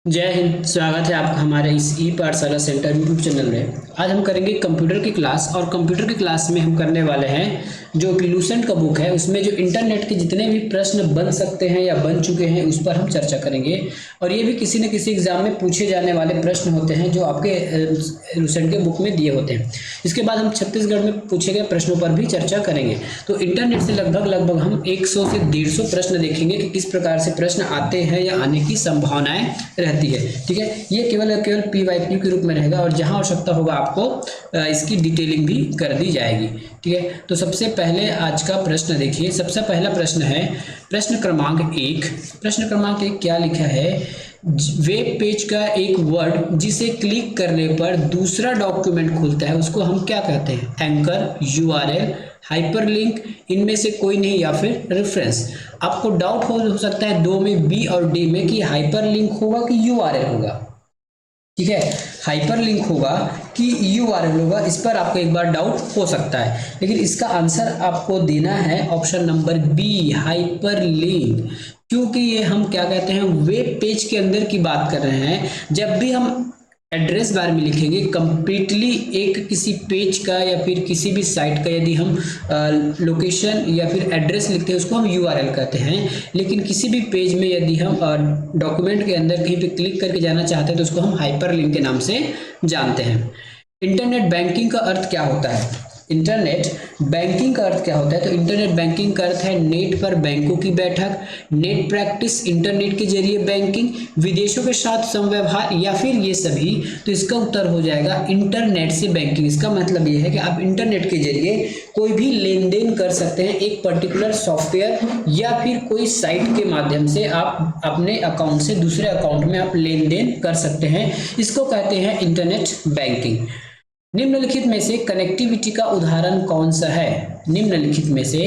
जय हिंद। स्वागत है आपका हमारे इस ई पाठशाला सेंटर यूट्यूब चैनल में। आज हम करेंगे कंप्यूटर की क्लास और कंप्यूटर की क्लास में हम करने वाले हैं जो कि लूसेंट का बुक है उसमें जो इंटरनेट के जितने भी प्रश्न बन सकते हैं या बन चुके हैं उस पर हम चर्चा करेंगे। और ये भी किसी न किसी एग्जाम में पूछे जाने वाले प्रश्न होते हैं जो आपके लूसेंट के बुक में दिए होते हैं। इसके बाद हम छत्तीसगढ़ में पूछे गए प्रश्नों पर भी चर्चा करेंगे। तो इंटरनेट से लगभग हम 100 से 150 प्रश्न देखेंगे कि किस प्रकार से प्रश्न आते हैं या आने की संभावनाएं रहती है। ठीक है, ये केवल PYQ के रूप में रहेगा और जहां आवश्यकता होगा आपको इसकी डिटेलिंग भी कर दी जाएगी। ठीक है, तो सबसे पहले आज का प्रश्न देखिए। सबसे पहला प्रश्न है प्रश्न क्रमांक 1। प्रश्न क्रमांक 1 क्या लिखा है? वेब पेज का एक वर्ड जिसे क्लिक करने पर दूसरा डॉक्यूमेंट खुलता है उसको हम क्या कहते हैं? एंकर, URL, हाइपरलिंक, इनमें से कोई नहीं या फिर रेफरेंस। आपको डाउट हो सकता है दो में, बी और डी में, कि हाइपरलिंक होगा कि URL होगा। ठीक है, हाइपरलिंक होगा कि URL होगा, इस पर आपको एक बार डाउट हो सकता है, लेकिन इसका आंसर आपको देना है ऑप्शन नंबर बी, हाइपरलिंक। क्योंकि ये हम क्या कहते हैं, वेब पेज के अंदर की बात कर रहे हैं। जब भी हम एड्रेस बार में लिखेंगे कंप्लीटली एक किसी पेज का या फिर किसी भी साइट का, यदि हम लोकेशन या फिर एड्रेस लिखते हैं उसको हम URL कहते हैं। लेकिन किसी भी पेज में यदि हम डॉक्यूमेंट के अंदर कहीं पे क्लिक करके जाना चाहते हैं तो उसको हम हाइपरलिंक के नाम से जानते हैं। इंटरनेट बैंकिंग का अर्थ क्या होता है? इंटरनेट बैंकिंग का अर्थ क्या होता है? तो इंटरनेट बैंकिंग का अर्थ है नेट पर बैंकों की बैठक, नेट प्रैक्टिस, इंटरनेट के जरिए बैंकिंग, विदेशों के साथ संव्यवहार या फिर ये सभी। तो इसका उत्तर हो जाएगा इंटरनेट से बैंकिंग। इसका मतलब ये है कि आप इंटरनेट के जरिए कोई भी लेन देन कर सकते हैं, एक पर्टिकुलर सॉफ्टवेयर या फिर कोई साइट के माध्यम से आप अपने अकाउंट से दूसरे अकाउंट में आप लेन देन कर सकते हैं। इसको कहते हैं इंटरनेट बैंकिंग। निम्नलिखित में से कनेक्टिविटी का उदाहरण कौन सा है? निम्नलिखित में से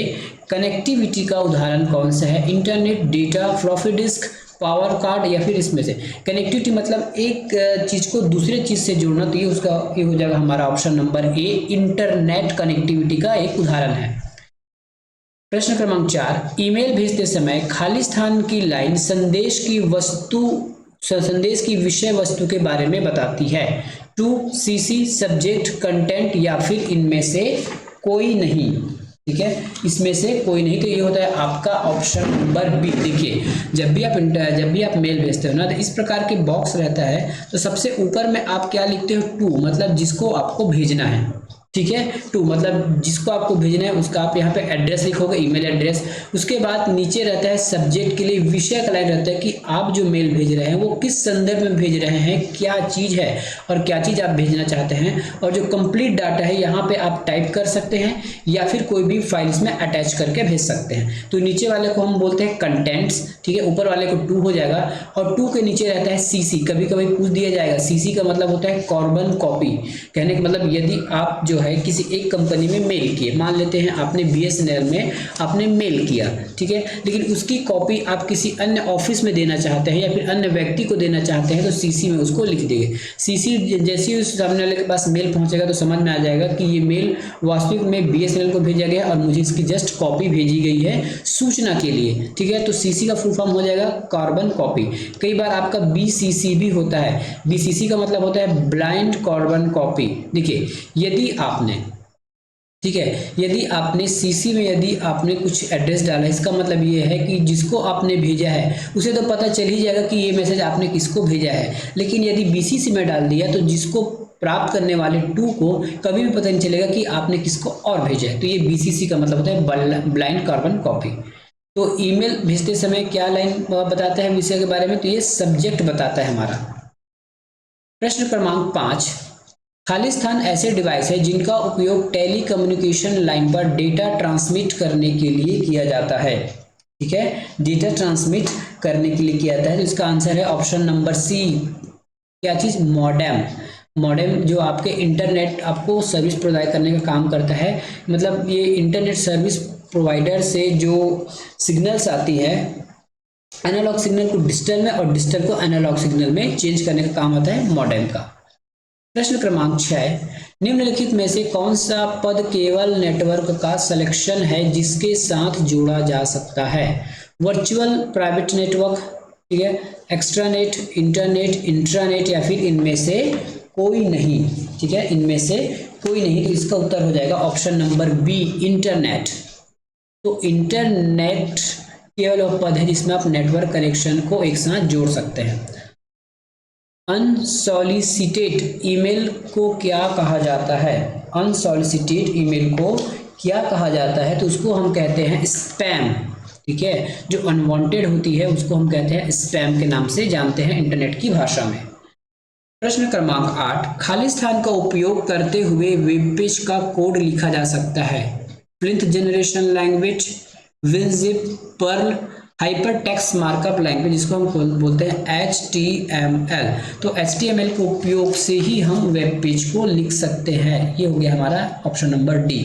कनेक्टिविटी का उदाहरण कौन सा है? Internet, data, floppy disk, power card या फिर इसमें से। कनेक्टिविटी मतलब एक चीज को दूसरे चीज से जोड़ना, तो ये हो जाएगा हमारा option number A, internet connectivity का एक उदाहरण है। प्रश्न क्रमांक 4, ईमेल भेजते समय खाली स्थान की लाइन संदेश की विषय वस्तु के बारे में बताती है। टू, CC, सब्जेक्ट, कंटेंट या फिर इनमें से कोई नहीं। ठीक है, इसमें से कोई नहीं, तो ये होता है आपका ऑप्शन नंबर बी। देखिए, जब भी आप मेल भेजते हो ना, तो इस प्रकार के बॉक्स रहता है, तो सबसे ऊपर में आप क्या लिखते हो? टू, मतलब जिसको आपको भेजना है। ठीक है, टू मतलब जिसको आपको भेजना है उसका आप यहाँ पे एड्रेस लिखोगे, ईमेल एड्रेस। उसके बाद नीचे रहता है सब्जेक्ट के लिए विषय का लाइन रहता है कि आप जो मेल भेज रहे हैं वो किस संदर्भ में भेज रहे हैं, क्या चीज है और क्या चीज आप भेजना चाहते हैं। और जो कंप्लीट डाटा है यहाँ पे आप टाइप कर सकते हैं या फिर कोई भी फाइल्स में अटैच करके भेज सकते हैं। तो नीचे वाले को हम बोलते हैं कंटेंट्स, ठीक है, ऊपर वाले को टू हो जाएगा। और टू के नीचे रहता है CC। कभी कभी पूछ दिया जाएगा, CC का मतलब होता है कार्बन कॉपी। कहने का मतलब यदि आप जो है किसी एक कंपनी में मेल किए, मान लेते हैं आपने BSNL में आपने मेल किया, ठीक है, लेकिन उसकी कॉपी आप किसी अन्य ऑफिस में देना चाहते हैं या फिर अन्य व्यक्ति को देना चाहते हैं, तो CC में उसको लिख देंगे। CC जैसे ही उस सामने वाले के पास मेल पहुंचेगा तो समझ में आ जाएगा कि ये मेल वास्तविक में BSNL को भेजा गया और मुझे इसकी जस्ट कॉपी भेजी गई है सूचना के लिए। ठीक है, तो CC का फुल फॉर्म हो जाएगा कार्बन कॉपी। कई बार आपका BCC भी होता है। BCC का मतलब होता है ब्लाइंड कार्बन कॉपी। देखिए, यदि आपने, ठीक है, यदि आपने CC में यदि आपने कुछ एड्रेस डाला, इसका मतलब ये है कि जिसको आपने भेजा है उसे तो पता चल ही जाएगा कि ये मैसेज आपने किसको भेजा है। लेकिन यदि BCC में डाल दिया तो जिसको प्राप्त करने वाले टू को कभी भी पता नहीं चलेगा कि आपने किसको और भेजा है। तो ये BCC का मतलब होता है ब्लाइंड कार्बन कॉपी। तो ईमेल भेजते समय क्या लाइन बताता है विषय के बारे में? तो ये सब्जेक्ट बताता है हमारा। प्रश्न क्रमांक 5, खाली स्थान ऐसे डिवाइस है जिनका उपयोग टेली कम्युनिकेशन लाइन पर डेटा ट्रांसमिट करने के लिए किया जाता है। ठीक है, डेटा ट्रांसमिट करने के लिए किया जाता है, तो इसका आंसर है ऑप्शन नंबर सी। क्या चीज? मॉडेम। मॉडेम जो आपके इंटरनेट आपको सर्विस प्रोवाइड करने का काम करता है। मतलब ये इंटरनेट सर्विस प्रोवाइडर से जो सिग्नल्स आती है, एनालॉग सिग्नल को डिजिटल में और डिजिटल को एनालॉग सिग्नल में चेंज करने का काम आता है मॉडेम का। प्रश्न क्रमांक 6, निम्नलिखित में से कौन सा पद केवल नेटवर्क का सिलेक्शन है जिसके साथ जोड़ा जा सकता है? वर्चुअल प्राइवेट नेटवर्क, ठीक है, एक्स्ट्रानेट, इंटरनेट, इंट्रानेट या फिर इनमें से कोई नहीं। ठीक है, इनमें से कोई नहीं, तो इसका उत्तर हो जाएगा ऑप्शन नंबर बी, इंटरनेट। तो इंटरनेट केवल वो पद है जिसमें आप नेटवर्क कनेक्शन को एक साथ जोड़ सकते हैं। अनसॉलिसिटेड ईमेल को क्या कहा जाता है? अनसॉलिसिटेड ईमेल को क्या कहा जाता है? तो उसको हम कहते हैं स्पैम। ठीक है, जो अनवांटेड होती है उसको हम कहते हैं स्पैम के नाम से जानते हैं इंटरनेट की भाषा में। प्रश्न क्रमांक 8, खाली स्थान का उपयोग करते हुए वेब पेज का कोड लिखा जा सकता है? फ्लिंथ generation language, WinZip, Perl, hyper text markup language, जिसको हम बोलते हैं HTML। तो HTML के उपयोग से ही हम वेब पेज को लिख सकते हैं। ये हो गया हमारा ऑप्शन नंबर डी।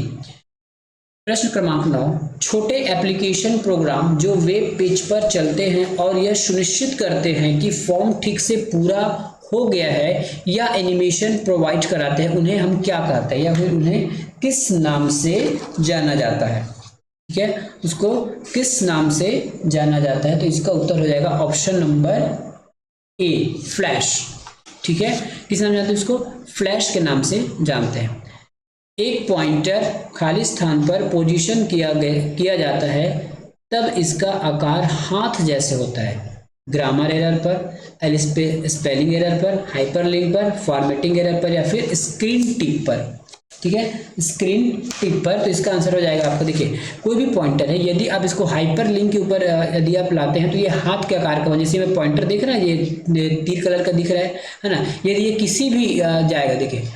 प्रश्न क्रमांक 9, छोटे एप्लीकेशन प्रोग्राम जो वेब पेज पर चलते हैं और यह सुनिश्चित करते हैं कि फॉर्म ठीक से पूरा हो गया है या एनिमेशन प्रोवाइड कराते हैं, उन्हें हम क्या कहते हैं या फिर उन्हें किस नाम से जाना जाता है? ठीक है, उसको किस नाम से जाना जाता है? तो इसका उत्तर हो जाएगा ऑप्शन नंबर ए, फ्लैश। ठीक है, किस नाम जानते हैं उसको? फ्लैश के नाम से जानते हैं। एक पॉइंटर खाली स्थान पर पोजीशन किया जाता है तब इसका आकार हाथ जैसे होता है। ग्रामर एरर पर, स्पेलिंग एरर पर, हाइपरलिंक पर, फॉर्मेटिंग एरर पर या फिर स्क्रीन टिप पर। ठीक है, स्क्रीन टिप पर। तो इसका आंसर हो जाएगा आपको, देखिए कोई भी पॉइंटर है यदि आप इसको हाइपर लिंक के ऊपर यदि आप लाते हैं तो ये हाथ के आकार का, जैसे मैं पॉइंटर देख रहा है ये तीर कलर का दिख रहा है ना, यदि ये किसी भी जाएगा, देखिए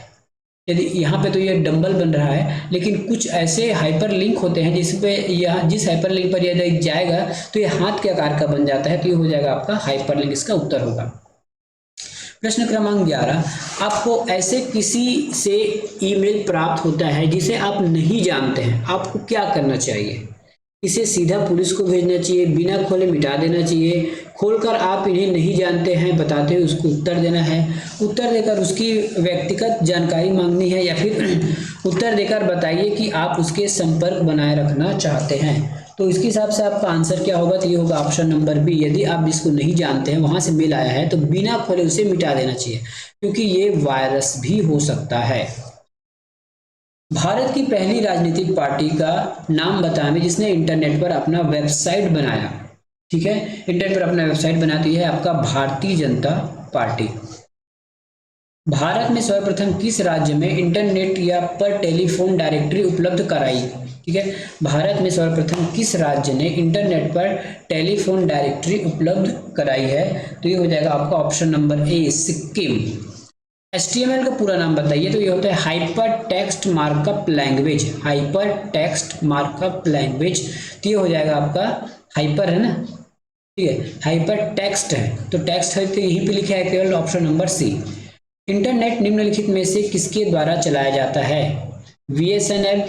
यदि यहाँ पे तो ये डंबल बन रहा है, लेकिन कुछ ऐसे हाइपर लिंक होते हैं जिस पे यह जिस हाइपर लिंक पर यदि जाएगा तो ये हाथ के आकार का बन जाता है। तो ये हो जाएगा आपका हाइपर लिंक, इसका उत्तर होगा। प्रश्न क्रमांक 11, आपको ऐसे किसी से ईमेल प्राप्त होता है जिसे आप नहीं जानते हैं, आपको क्या करना चाहिए? इसे सीधा पुलिस को भेजना चाहिए, बिना खोले मिटा देना चाहिए, खोलकर आप इन्हें नहीं जानते हैं बताते हुए उसको उत्तर देना है, उत्तर देकर उसकी व्यक्तिगत जानकारी मांगनी है, या फिर उत्तर देकर बताइए कि आप उसके संपर्क बनाए रखना चाहते हैं? तो इसके हिसाब से आपका आंसर क्या होगा? तो ये होगा ऑप्शन नंबर बी। यदि आप जिसको नहीं जानते हैं वहां से मेल आया है तो बिना खोले उसे मिटा देना चाहिए, क्योंकि ये वायरस भी हो सकता है। भारत की पहली राजनीतिक पार्टी का नाम बताएं जिसने इंटरनेट पर अपना वेबसाइट बनाया। ठीक है, इंटरनेट पर अपना वेबसाइट बनाती है आपका भारतीय जनता पार्टी। भारत में सर्वप्रथम किस राज्य में इंटरनेट या पर टेलीफोन डायरेक्टरी उपलब्ध कराई? ठीक है, भारत में सर्वप्रथम किस राज्य ने इंटरनेट पर टेलीफोन डायरेक्टरी उपलब्ध कराई है? तो ये हो जाएगा आपका option number A, Sikkim. HTML का पूरा नाम बताइए। तो ये होता है hyper text markup language, hyper text markup language. तो ये हो जाएगा आपका हाइपर है ना, ठीक है, हाइपर टेक्स्ट है तो टेक्स्ट है तो यहीं पे लिखा है केवल ऑप्शन नंबर सी। इंटरनेट निम्नलिखित में से किसके द्वारा चलाया जाता है? VSNL,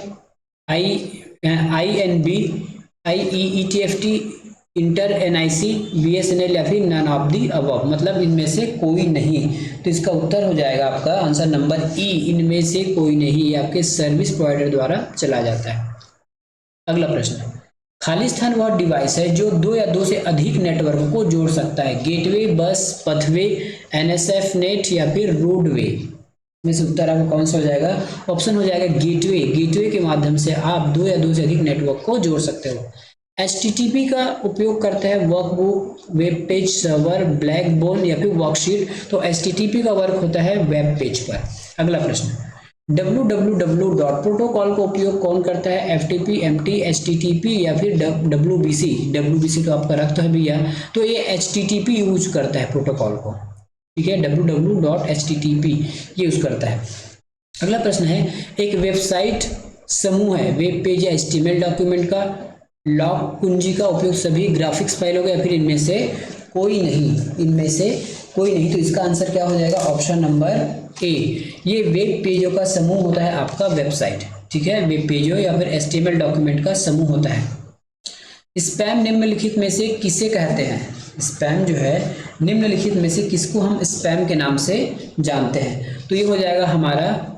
INB, IEETFT, inter NIC, VSNL या फिर नन ऑफ दी अबव, मतलब इनमें से कोई नहीं। तो इसका उत्तर हो जाएगा आपका आंसर नंबर ई, इनमें से कोई नहीं, ये आपके सर्विस प्रोवाइडर द्वारा चला जाता है। अगला प्रश्न, खाली स्थान वह डिवाइस है जो दो या दो से अधिक नेटवर्क को जोड़ सकता है? गेटवे, बस, पथवे, NSF नेट या फिर रोडवे? में से उत्तर आपका कौन सा हो जाएगा? ऑप्शन हो जाएगा गेटवे। गेटवे के माध्यम से आप दो या दो से अधिक नेटवर्क को जोड़ सकते हो। HTTP का उपयोग करते हैं वर्कबुक, वेब पेज सर्वर, ब्लैकबोर्न या फिर वर्कशीट? तो HTTP का वर्क होता है वेब पेज पर। अगला प्रश्न, www प्रोटोकॉल का उपयोग कौन करता है? FTP, MT, HTTP या फिर WBC? WBC तो आपका रख तो है भैया, तो ये HTTP यूज करता है प्रोटोकॉल को। ठीक है, www.http ये यूज करता है। अगला प्रश्न है, एक वेबसाइट समूह है वेब पेज या HTML डॉक्यूमेंट का, लॉग कुंजी का उपयोग सभी ग्राफिक्स फाइलों का या फिर इनमें से कोई नहीं? इनमें से कोई नहीं, तो इसका आंसर क्या हो जाएगा? ऑप्शन नंबर ए, ये वेब पेजों का समूह होता है आपका वेबसाइट। ठीक है, वेब पेजों या फिर HTML डॉक्यूमेंट का समूह होता है। स्पैम निम्नलिखित में से किसे कहते हैं? स्पैम जो है निम्नलिखित में से किसको हम स्पैम के नाम से जानते हैं? तो ये हो जाएगा हमारा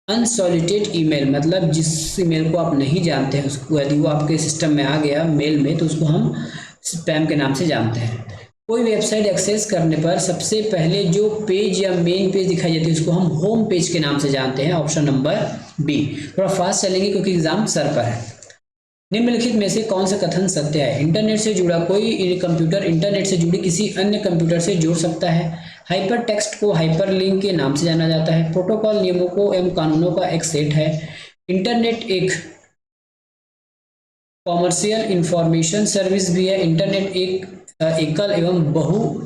अनसॉलिटेड ईमेल, मतलब जिस ईमेल को आप नहीं जानते हैं उसको यदि वो आपके सिस्टम में आ गया मेल में तो उसको हम स्पैम के नाम से जानते हैं। कोई वेबसाइट एक्सेस करने पर सबसे पहले जो पेज या मेन पेज दिखाई जाती है उसको हम होम पेज के नाम से जानते हैं। Option number B. थोड़ा फास्ट चलेंगे क्योंकि एग्जाम सर पर है। निम्नलिखित में से कौन सा कथन सत्य है? इंटरनेट से जुड़ा कोई कंप्यूटर इंटरनेट से जुड़े किसी अन्य कंप्यूटर से जुड़ सकता है। हाइपर टेक्स्ट को हाइपरलिंक के नाम से जाना जाता है। प्रोटोकॉल नियमों को एवं कानूनों का एक सेट है। इंटरनेट एक कॉमर्शियल इंफॉर्मेशन सर्विस भी है। इंटरनेट एक एकल एवं बहु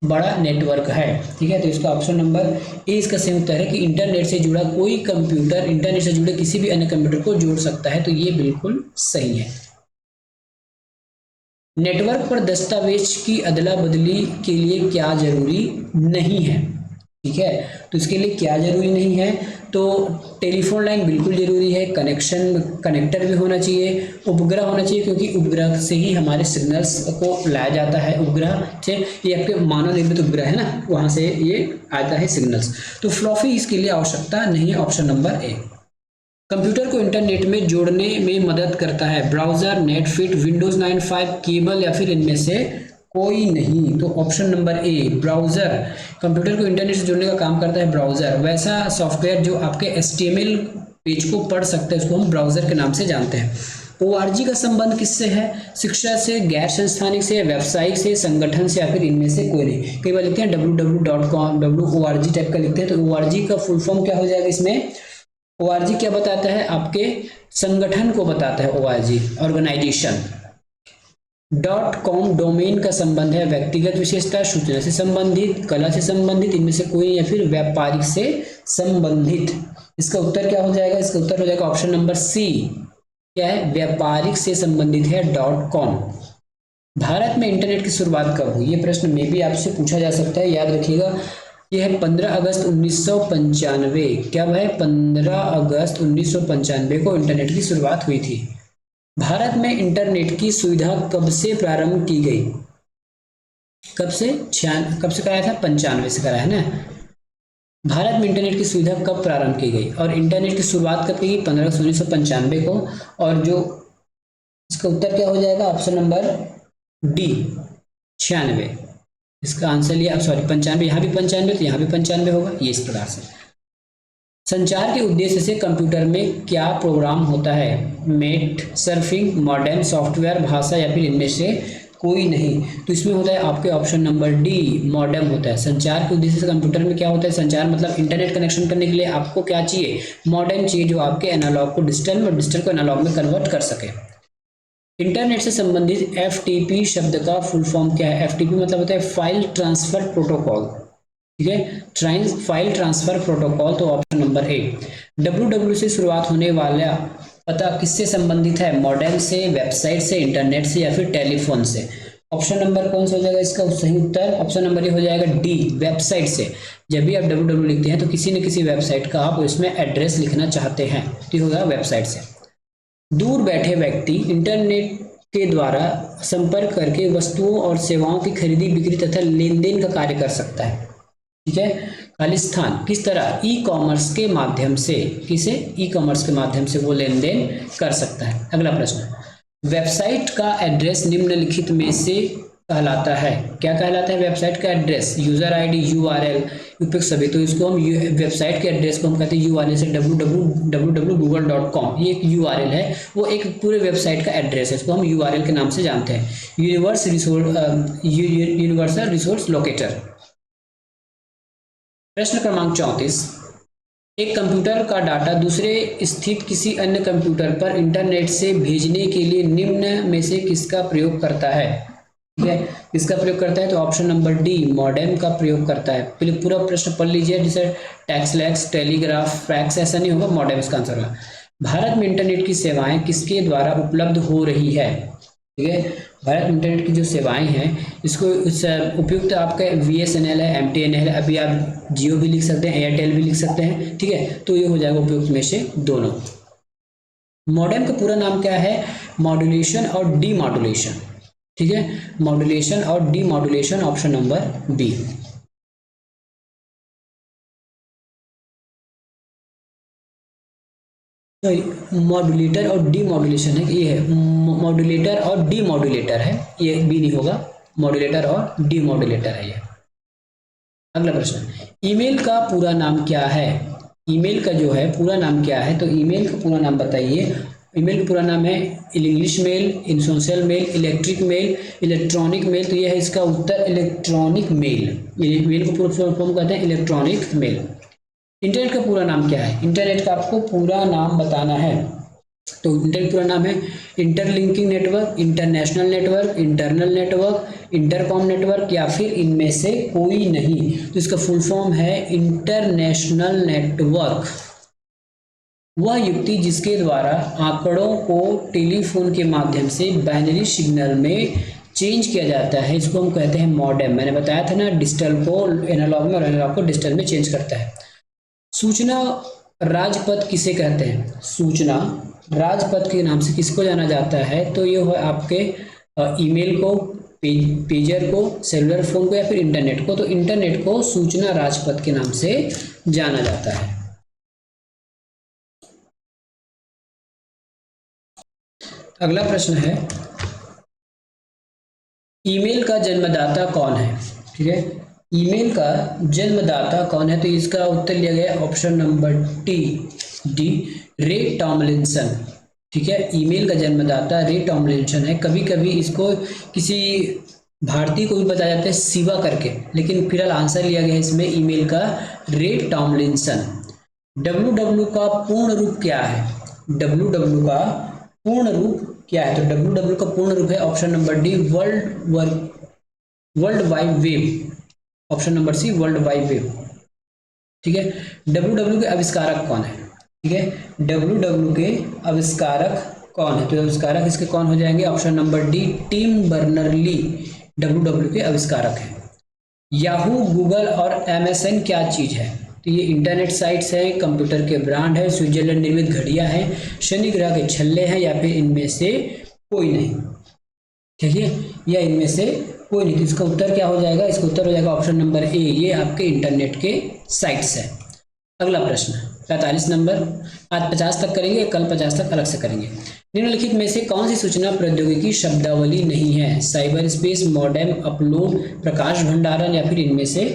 बड़ा नेटवर्क है। ठीक है, तो इसका ऑप्शन नंबर ए इसका सही उत्तर है कि इंटरनेट से जुड़ा कोई कंप्यूटर इंटरनेट से जुड़े किसी भी अन्य कंप्यूटर को जोड़ सकता है, तो ये बिल्कुल सही है। नेटवर्क पर दस्तावेज की अदला बदली के लिए क्या जरूरी नहीं है? ठीक है, तो इसके लिए क्या जरूरी नहीं है? तो टेलीफोन लाइन बिल्कुल जरूरी है। कनेक्टर भी होना चाहिए। उपग्रह होना चाहिए क्योंकि उपग्रह से ही हमारे सिग्नल्स को लाया जाता है। उपग्रह से ये आपके मानव निर्मित उपग्रह है ना, वहां से ये आता है सिग्नल्स। तो फ्लॉपी इसके लिए आवश्यकता नहीं है। Option number A. कंप्यूटर को इंटरनेट में जोड़ने में मदद करता है। ब्राउजर, नेटफिट, विंडोज 95, केबल या फिर इनमें से कोई नहीं। तो option number A browser computer को इंटरनेट से जोड़ने का काम करता है। ब्राउजर वैसा सॉफ्टवेयर जो आपके HTML पेज को पढ़ सकते हैं, उसको हम ब्राउजर के नाम से जानते हैं। ORG का संबंध किससे है? शिक्षा से, गैर संस्थानिक से, व्यावसायिक से, संगठन से या फिर इनमें से कोई नहीं। कई बार लिखते हैं www.com, WORG टाइप का लिखते हैं, तो ORG का फुल फॉर्म क्या हो जाएगा इसमें? ORG क्या बताता है? आपके संगठन को बताता है। ORG organisation. .com डोमेन का संबंध है व्यक्तिगत विशेषता, सूचना से संबंधित, कला से संबंधित, इनमें से कोई या फिर व्यापारिक से संबंधित। इसका उत्तर क्या हो जाएगा? इसका उत्तर हो जाएगा ऑप्शन नंबर सी। क्या है? व्यापारिक से संबंधित है .com। भारत में इंटरनेट की शुरुआत कब हुई? ये प्रश्न में भी आपसे पूछा जा सकता है, याद रखिएगा। यह है 15 अगस्त 1995। क्या है? 15 अगस्त 1995 को इंटरनेट की शुरुआत हुई थी। भारत में इंटरनेट की सुविधा कब से प्रारंभ की गई? कब से कराया था? 95 से कराया है ना। भारत में इंटरनेट की सुविधा कब प्रारंभ की गई और इंटरनेट की शुरुआत कब की गई? 15 अगस्त 1995 को। और जो इसका उत्तर क्या हो जाएगा? Option number D 96। इसका आंसर लिया, सॉरी 95, यहाँ भी 95 तो यहाँ भी 95 होगा। ये इस प्रकार से। संचार के उद्देश्य से कंप्यूटर में क्या प्रोग्राम होता है? नेट सर्फिंग, मॉडेम, सॉफ्टवेयर, भाषा या फिर इनमें से कोई नहीं। तो इसमें होता है आपके ऑप्शन नंबर डी मॉडेम होता है। संचार के उद्देश्य से कंप्यूटर में क्या होता है? संचार मतलब इंटरनेट कनेक्शन करने के लिए आपको क्या चाहिए? मॉडेम चाहिए, जो आपके एनालॉग को डिजिटल और डिजिटल को एनालॉग में कन्वर्ट कर सके। इंटरनेट से संबंधित FTP शब्द का फुल फॉर्म क्या है? FTP मतलब होता है फाइल ट्रांसफर प्रोटोकॉल। ठीक है, फाइल ट्रांसफर प्रोटोकॉल। तो ऑप्शन नंबर ए। www से शुरुआत होने वाला पता किससे संबंधित है? मॉडेम से, वेबसाइट से, इंटरनेट से या फिर टेलीफोन से। ऑप्शन नंबर कौन सा हो जाएगा इसका सही उत्तर? ऑप्शन नंबर ए हो जाएगा डी वेबसाइट से। जब भी आप www लिखते हैं तो किसी न किसी वेबसाइट का आप उसमें एड्रेस लिखना चाहते हैं, तो होगा वेबसाइट से। दूर बैठे व्यक्ति इंटरनेट के द्वारा संपर्क करके वस्तुओं और सेवाओं की खरीदी बिक्री तथा लेन देन का कार्य कर सकता है। ठीक है, खालिस्तान किस तरह ई-कॉमर्स के माध्यम से, किसे ई-कॉमर्स के माध्यम से वो लेन देन कर सकता है। अगला प्रश्न, वेबसाइट का एड्रेस निम्नलिखित में से कहलाता है? क्या कहलाता है वेबसाइट का एड्रेस? यूजर आईडी, URL, उपयुक्त सभी। तो इसको हम वेबसाइट के एड्रेस को हम कहते हैं URL से www.google.com। ये एक URL है, वो एक पूरे वेबसाइट का एड्रेस है, इसको हम URL के नाम से जानते हैं। Universal resource locator. प्रश्न क्रमांक 34, एक कंप्यूटर का डाटा दूसरे स्थित किसी अन्य कंप्यूटर पर इंटरनेट से भेजने के लिए निम्न में से किसका प्रयोग करता है? ठीक है, किसका प्रयोग करता है? तो ऑप्शन नंबर डी मॉडेम का प्रयोग करता है। पहले पूरा प्रश्न पढ़ लीजिए, जैसे टैक्सलैक्स, टेलीग्राफ, फैक्स, ऐसा नहीं होगा, मॉडेम इसका आंसर होगा। भारत में इंटरनेट की सेवाएं किसके द्वारा उपलब्ध हो रही है? ठीक है, भारत में इंटरनेट की जो सेवाएं हैं इसको उपयुक्त आपका BSNL है, MTNL है, अभी आप जियो भी लिख सकते हैं, एयरटेल भी लिख सकते हैं। ठीक है, तो ये हो जाएगा उपयुक्त में से दोनों। मॉडेम का पूरा नाम क्या है? मॉड्यूलेशन और डीमॉड्यूलेशन। ठीक है, मॉड्यूलेशन और demodulation, option number B. Modulator और डीमॉड्यूलेशन है, ये है मॉड्यूलेटर और डीमॉड्यूलेटर है, ये बी नहीं होगा, मॉड्यूलेटर और डीमॉड्यूलेटर है ये। अगला प्रश्न, ईमेल का पूरा नाम क्या है? ईमेल का जो है पूरा नाम क्या है? तो ईमेल का पूरा नाम बताइए। ईमेल का पूरा नाम है इंग्लिश मेल, इनसोशल mail, electric mail, electronic mail. तो यह है इसका उत्तर इलेक्ट्रॉनिक मेल। मेल को पूरा फॉर्म कहते हैं इलेक्ट्रॉनिक मेल। इंटरनेट का पूरा नाम क्या है? इंटरनेट का आपको पूरा नाम बताना है। तो इंटरनेट पूरा नाम है interlinking network, international network, internal network, intercom network या फिर इनमें से कोई नहीं। तो इसका फुल फॉर्म है इंटरनेशनल नेटवर्क। वह युक्ति जिसके द्वारा आंकड़ों को टेलीफोन के माध्यम से बाइनरी सिग्नल में चेंज किया जाता है, इसको हम कहते हैं मॉडेम। मैंने बताया था ना, डिजिटल को एनालॉग में और एनालॉग को डिजिटल में चेंज करता है। सूचना राजपथ किसे कहते हैं? सूचना राजपथ के नाम से किसको जाना जाता है? तो ये है आपके ईमेल को, पेजर को, सेलुलर फोन को या फिर इंटरनेट को। तो इंटरनेट को सूचना राजपथ के नाम से जाना जाता है। अगला प्रश्न है, ईमेल का जन्मदाता कौन है? ठीक है, ईमेल का जन्मदाता कौन है? तो इसका उत्तर लिया गया ऑप्शन नंबर डी, रे टॉमलिंसन। ठीक है, ईमेल का जन्मदाता रे टॉमलिंसन है। कभी कभी इसको किसी भारतीय को भी बताया जाता है शिवा करके, लेकिन फिलहाल आंसर लिया गया है इसमें ईमेल का रे टॉमलिंसन। www का पूर्ण रूप क्या है? www का पूर्ण रूप क्या है? तो www का पूर्ण रूप है option number D, world wide web. Option number C, world wide web. ठीक है, www के आविष्कारक कौन है? ठीक है, www के आविष्कारक कौन है? तो आविष्कारक इसके कौन हो जाएंगे? Option number D, Tim Berners-Lee www के आविष्कारक हैं। याहू, गूगल और एमएसएन क्या चीज है? तो ये इंटरनेट साइट्स हैं, कंप्यूटर के ब्रांड है, स्विट्जरलैंड निर्मित घड़ियां हैं, शनि ग्रह के छल्ले हैं या फिर इनमें से कोई नहीं। ठीक है, या इनमें से कोई नहीं। तो इसका उत्तर क्या हो जाएगा? इसका उत्तर हो जाएगा ऑप्शन नंबर ए, ये आपके इंटरनेट के साइट्स है। अगला प्रश्न 45 नंबर। आज 50 तक करेंगे, कल 50 तक अलग से करेंगे। निम्नलिखित में से कौन सी सूचना प्रौद्योगिकी शब्दावली नहीं है? साइबर स्पेस, मॉडेम, अपलोड, प्रकाश भंडारण या फिर इनमें से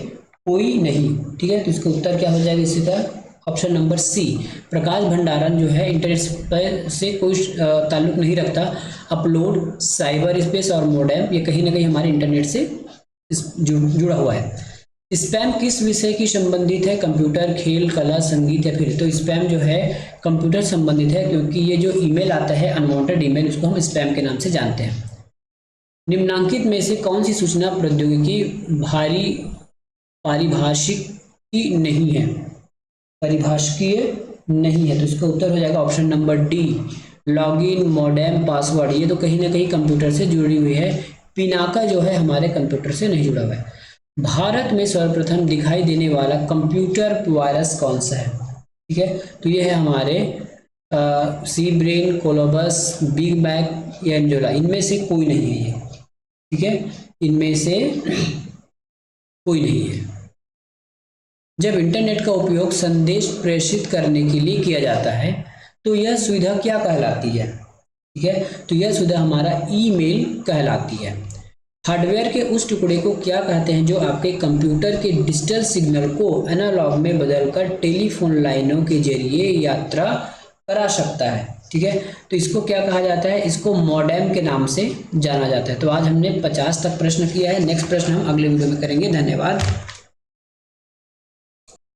कोई नहीं। ठीक है, तो इसका उत्तर क्या हो जाएगा इसी तरह? ऑप्शन नंबर सी, प्रकाश भंडारण जो है इंटरनेट से कोई ताल्लुक नहीं रखता। अपलोड, साइबर स्पेस और मॉडेम ये कहीं ना कहीं हमारे इंटरनेट से जुड़ा हुआ है। स्पैम किस विषय की संबंधित है? कंप्यूटर, खेल, कला, संगीत या फिर? तो स्पैम जो है कंप्यूटर संबंधित है, क्योंकि ये जो ईमेल आता है अनवांटेड ईमेल, उसको हम स्पैम के नाम से जानते हैं। निम्नांकित में से कौन सी सूचना प्रौद्योगिकी पारिभाषिक नहीं है? परिभाषिकीय नहीं है। तो इसका उत्तर हो जाएगा option number D, login, modem, password. ये तो कहीं ना कहीं कंप्यूटर से जुड़ी हुई है। पिनाका जो है हमारे कंप्यूटर से नहीं जुड़ा हुआ है। भारत में सर्वप्रथम दिखाई देने वाला कंप्यूटर वायरस कौन सा है? ठीक है, तो ये है हमारे सी ब्रेन, कोलोबस, बिग बैग या एंजोला। इनमें से कोई नहीं है ये। ठीक है, इनमें से कोई नहीं है। जब इंटरनेट का उपयोग संदेश प्रेषित करने के लिए किया जाता है तो यह सुविधा क्या कहलाती है? ठीक है, तो यह सुविधा हमारा ईमेल कहलाती है। हार्डवेयर के उस टुकड़े को क्या कहते हैं जो आपके कंप्यूटर के डिजिटल सिग्नल को एनालॉग में बदलकर टेलीफोन लाइनों के जरिए यात्रा करा सकता है? ठीक है, तो इसको क्या कहा जाता है? इसको मॉडेम के नाम से जाना जाता है। तो आज हमने 50 तक प्रश्न किया है। नेक्स्ट प्रश्न हम अगले वीडियो में करेंगे। धन्यवाद।